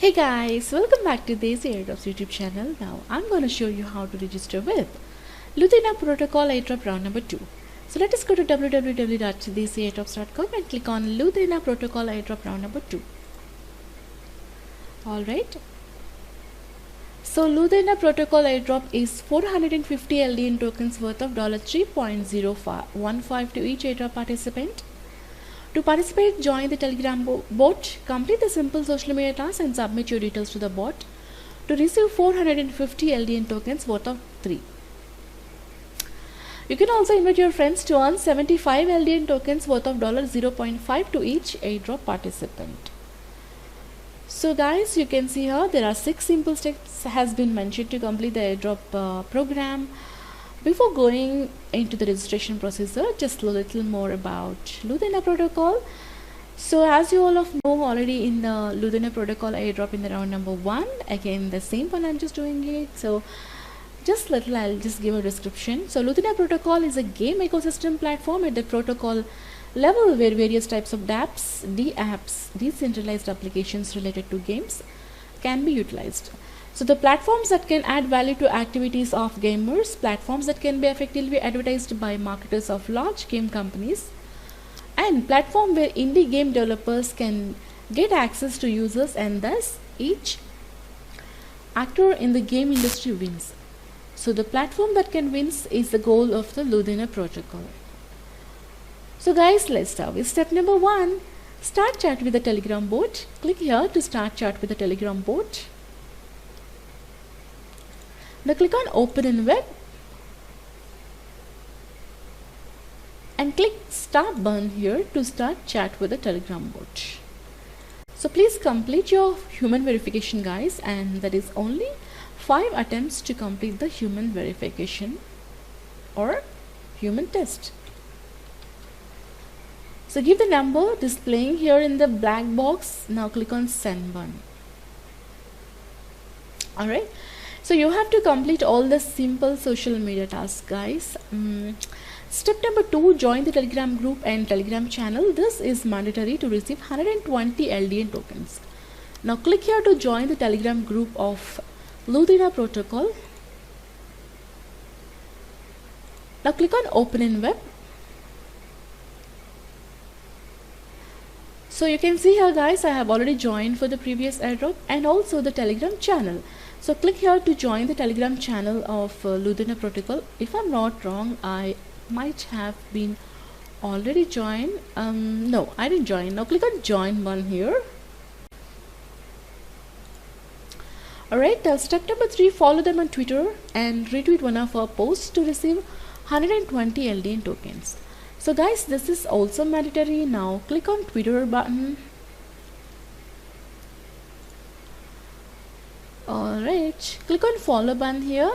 Hey guys, welcome back to Desi Airdrops YouTube channel. Now I'm going to show you how to register with Luthina Protocol Airdrop round number 2. So let us go to www.desiairdrops.com and click on Luthina Protocol Airdrop round number 2. Alright. So Luthina Protocol Airdrop is 450 LDN tokens worth of $3.015 to each airdrop participant. To participate, join the Telegram bot, complete the simple social media task and submit your details to the bot to receive 450 LDN tokens worth of 3. You can also invite your friends to earn 75 LDN tokens worth of $0.5 to each airdrop participant. So guys, you can see here there are 6 simple steps has been mentioned to complete the airdrop program. Before going into the registration procedure, just a little more about Luthina Protocol. So as you all know already in the Luthina Protocol airdrop in the round number 1, again the same one I'm just doing it. So just little I'll just give a description. So Luthina Protocol is a game ecosystem platform at the protocol level where various types of dApps, DApps, decentralized applications related to games can be utilized. So the platforms that can add value to activities of gamers, platforms that can be effectively advertised by marketers of large game companies, and platform where indie game developers can get access to users, and thus each actor in the game industry wins. So the platform that can win is the goal of the Luthina Protocol. So guys, let's start with step number 1. Start chat with the Telegram bot. Click here to start chat with the Telegram bot. Now click on open in web and click start button here to start chat with the Telegram bot. So please complete your human verification guys, and that is only 5 attempts to complete the human verification or human test. So give the number displaying here in the black box. Now click on send button. Alright. So you have to complete all the simple social media tasks guys. Step number 2, join the Telegram group and Telegram channel. This is mandatory to receive 120 LDN tokens. Now click here to join the Telegram group of Luthina Protocol. Now click on open in web. So you can see here guys, I have already joined for the previous airdrop and also the Telegram channel. So click here to join the Telegram channel of Luthina Protocol. If I'm not wrong, I might have been already joined. No, I didn't join. Now click on join button here. Alright, step number 3, follow them on Twitter and retweet one of our posts to receive 120 LDN tokens. So guys, this is also mandatory. Now click on Twitter button. Alright, click on follow button here.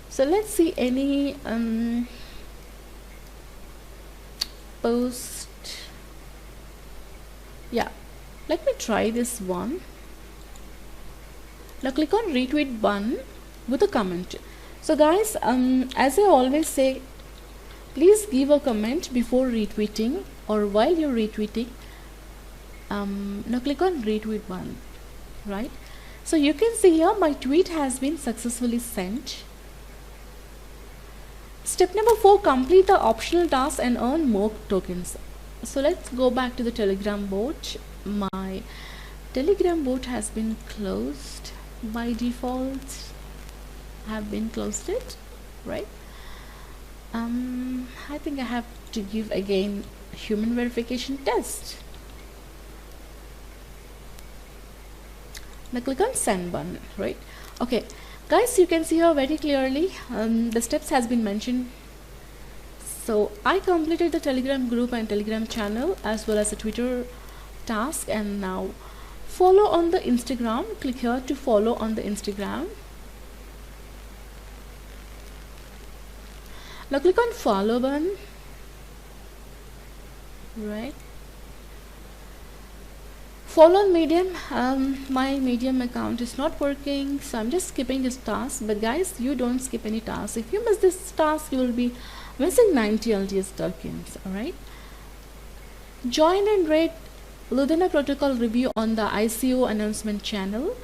So let's see any post. Yeah, let me try this one. Now click on retweet button with a comment. So guys, as I always say, please give a comment before retweeting or while you're retweeting. Now click on retweet button. Right, so you can see here my tweet has been successfully sent. Step number 4, complete the optional task and earn more tokens. So let's go back to the Telegram bot. My Telegram bot has been closed by default. I have been closed it, right? I think I have to give again human verification test. Now click on send button, right? Okay guys, you can see here very clearly the steps has been mentioned. So I completed the Telegram group and Telegram channel as well as the Twitter task, and now follow on the Instagram. Click here to follow on the Instagram. Now click on follow button, right? Follow on Medium. My Medium account is not working, so I'm just skipping this task. But guys, you don't skip any task. If you miss this task, you will be missing 90 LDS tokens. Alright, join and rate Ludena protocol review on the ICO announcement channel.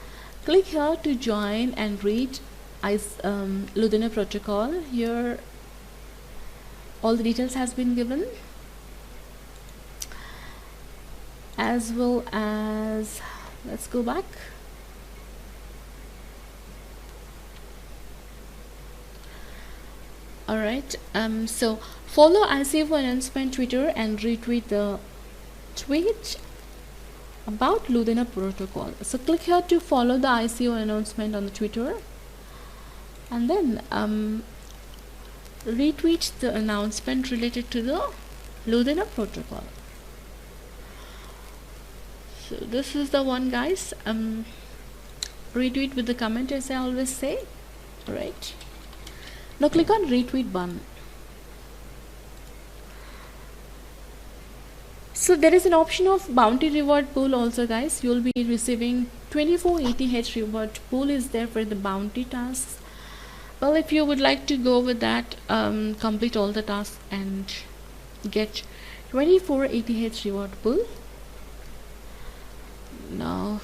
Click here to join and read Ludena protocol. Here all the details has been given, as well as, let's go back. Alright, so follow ICO announcement Twitter and retweet the tweet about Ludena protocol. So click here to follow the ICO announcement on the Twitter, and then retweet the announcement related to the Ludena protocol. So this is the one, guys. Retweet with the comment, as I always say. Right, now click on retweet button. So there is an option of bounty reward pool also, guys. You will be receiving 24 ETH reward pool is there for the bounty tasks. Well, if you would like to go with that, complete all the tasks and get 24 ETH reward pool. Now,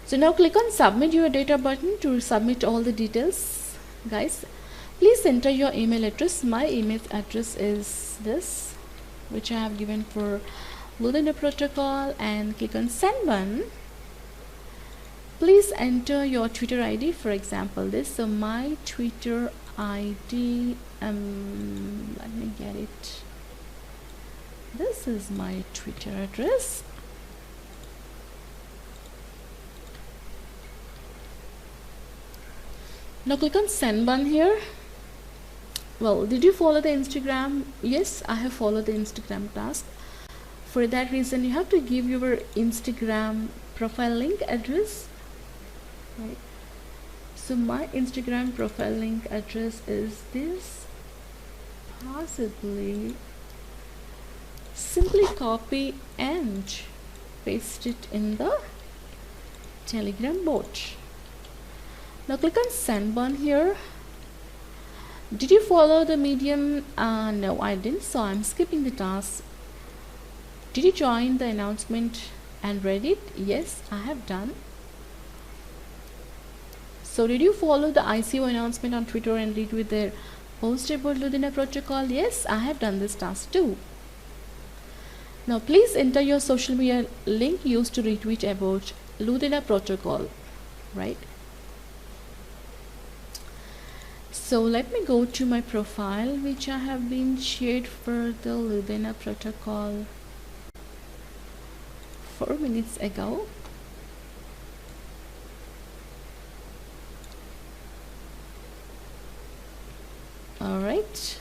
so now click on submit your data button to submit all the details, guys. Please enter your email address. My email address is this, which I have given for Ludena protocol, and click on send button. Please enter your Twitter ID, for example this. So my Twitter ID, let me get it. This is my Twitter address. Now click on send button here. Well, did you follow the Instagram? Yes, I have followed the Instagram task. For that reason, you have to give your Instagram profile link address. Right. So my Instagram profile link address is this. Possibly simply copy and paste it in the Telegram bot. Now click on send button here. Did you follow the Medium? No, I didn't, so I'm skipping the task. Did you join the announcement and read it? Yes, I have done. So did you follow the ICO announcement on Twitter and retweet their post about Ludena protocol? Yes, I have done this task too. Now please enter your social media link used to retweet about Ludena protocol, right? So let me go to my profile, which I have been shared for the Ludena protocol 4 minutes ago. All right.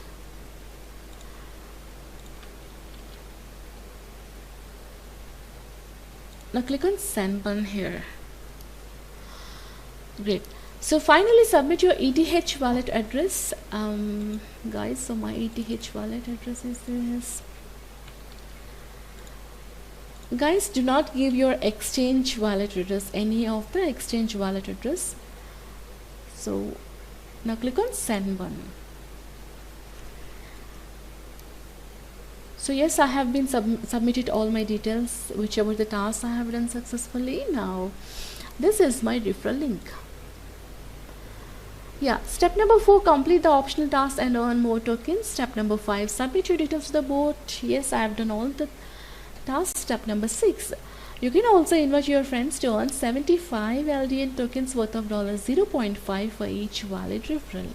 Now click on send button here. Great. So finally submit your ETH wallet address, guys. So my ETH wallet address is this. Guys, do not give your exchange wallet address, any of the exchange wallet address. So now click on send button. So yes, I have been submitted all my details, whichever the tasks I have done successfully. Now this is my referral link. Yeah, step number 4, complete the optional tasks and earn more tokens. Step number 5, submit your details to the bot. Yes, I have done all the tasks. Step number 6, you can also invite your friends to earn 75 LDN tokens worth of $0.5 for each valid referral.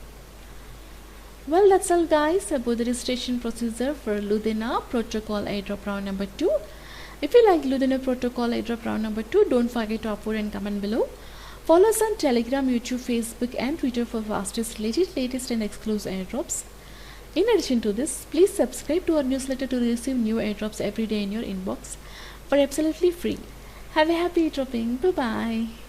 Well, that's all, guys, about the registration procedure for Ludena protocol airdrop round number 2. If you like Ludena protocol airdrop round number 2, don't forget to upvote and comment below. Follow us on Telegram, YouTube, Facebook and Twitter for fastest, latest and exclusive airdrops. In addition to this, please subscribe to our newsletter to receive new airdrops every day in your inbox for absolutely free. Have a happy airdropping. Bye-bye.